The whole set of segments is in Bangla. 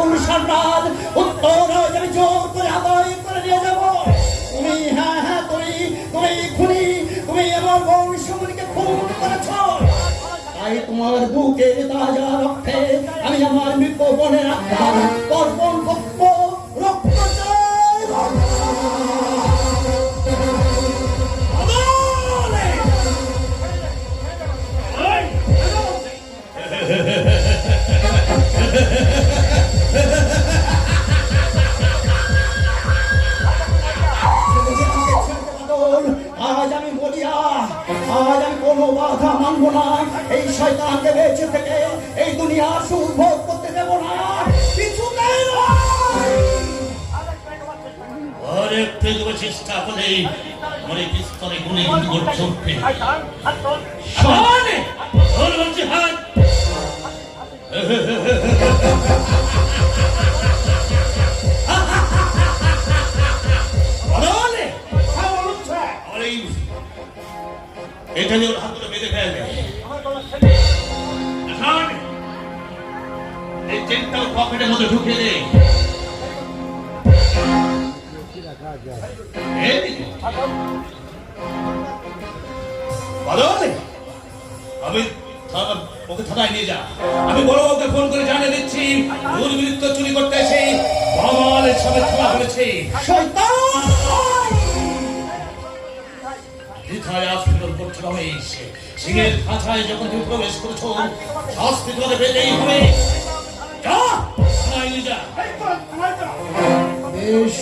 মূল সম্রাট উত্তর আমি জোর করে আদায় করে নিয়ে যাব। তুমি তুমি খুনি, তুমি আমার বংশগুলিকে খুন করেছ। তাই তোমার বুকের তাজা রক্তে আমি আমার মৃত বোনের আত্মার তর্পণ করব। রক্ত চাই, আজ আমি বলিয়া, আজ আমি কোনো বাধা মানব না। এই শয়তানকে বেঁচে থেকে এই দুনিয়ার সুখ ভোগ করতে দেব না, কিছুতেই নয়। আরেকটু দেবো চেষ্টা করে অনেক স্তরে গুণে কিন্তু গড়ে চড়বে। বলছি হাত এখানে ওর হাতগুলো বেঁধে ফেলবে। এই চেনটাও পকেটের মধ্যে ঢুকিয়ে দে। আমি ওকে থানায় নিয়ে যা। আমি বড় বাবুকে ফোন করে জানিয়ে দিচ্ছি দুর্বৃত্ত চুরি করতে এসে বামালের সাথে খেলা করেছে। সিংহের খাঁচায় যখন তুমি প্রবেশ করেছো শাস্তি তোমাকে পেতেই হবে। বেশ,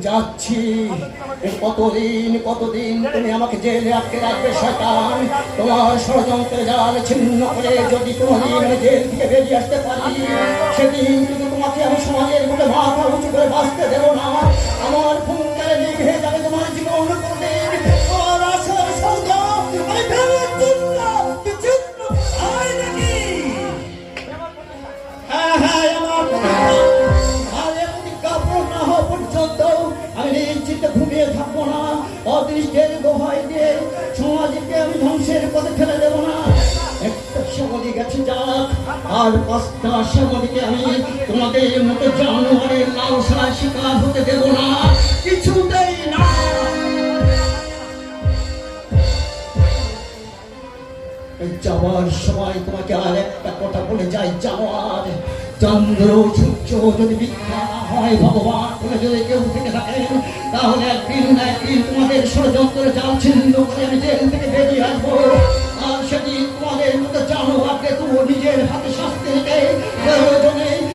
যাচ্ছি। কতদিন তুমি আমাকে জেলে আটকে রাখবে শয়তান? তোমার ষড়যন্ত্রের জাল ছিন্ন করে যদি কোনোদিন আমি জেল থেকে বেরিয়ে আসতে পারি, সেদিন কিন্তু তোমাকে আমি সমাজের বুকে মাথা উঁচু করে বাঁচতে দেবো না। আমার ফুঙ্কারে নিভে যাবে তোমার জীবন কোনদিন। তোমার আশার সৌধ আমি ভেঙে চিহ্ন বিচ্ছিন্ন হয় নাকি? হ্যাঁ, আমার পর্যন্ত আমি নিশ্চিত ঘুমিয়ে থাকবো না। অদৃষ্টের দোহাই দিয়ে সমাজকে আমি ধ্বংসের পথে ফেলে দেবো না। একটা সমাধি গেছে যাক, আর 5টা সমাধিকে আমি তোমাদের মতো জানোয়ারের লালসার শিকার হতে দেবো না, কিছুতেই না। যাওয়ার সময় তোমাকে আর একটা কথা বলে যাই, যাওয়ার চন্দ্র সূর্য যদি মিথ্যা না হয়, ভগবান বলে যদি কেউ থেকে থাকেন, তাহলে একদিন তোমাদের ষড়যন্ত্রের জাল ছিন্ন করে আমি জেল থেকে বেরিয়ে আসবো। আর সেদিন তোমাদের মতো জানো আপনি তুমি নিজের হাতে শাস্তি নিতে প্রয়োজনে